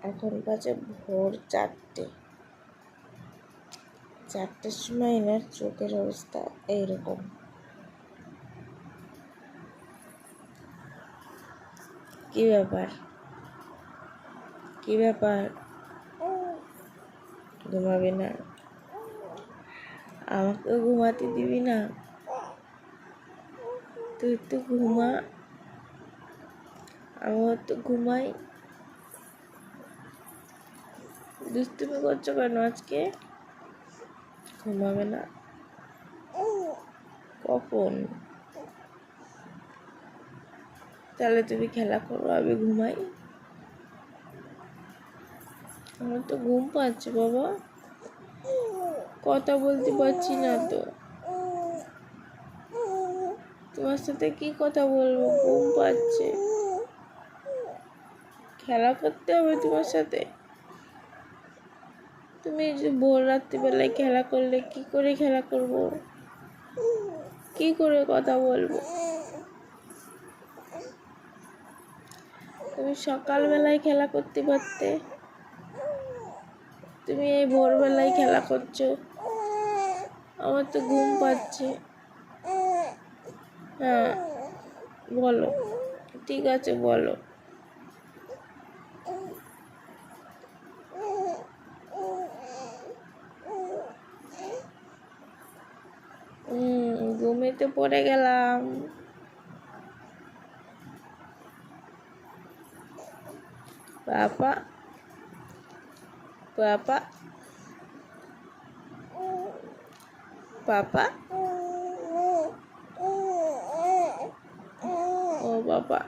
এখন বাজে ভোর 4টে। 4টের সময় এনার চোখের অবস্থা এইরকম। কি ব্যাপার? ঘুমাবি না? আমাকে ঘুমাতে দিবি না? তুই তো ঘুমা, আমিও তো ঘুমাই। দুষ্টুমি করছো কেন আজকে? ঘুমাবে না? কখন? তাহলে তুমি খেলা করো, আমি ঘুমাই। আমার তো ঘুম পাচ্ছে বাবা, কথা বলতে পারছি না তো। তোমার সাথে কি কথা বলবো? ঘুম পাচ্ছে, খেলা করতে হবে তোমার সাথে। তুমি যে ভোর রাত্রিবেলায় খেলা করলে, কি করে খেলা করব? কি করে কথা বলবো? তুমি সকালবেলায় খেলা করতে পারতে, তুমি এই ভোরবেলায় খেলা করছো। আমার তো ঘুম পাচ্ছে। হ্যাঁ বলো, ঠিক আছে বলো। ঘুমিতে পড়ে গেলাম। পাপা পাপা পাপা, ও বাবা।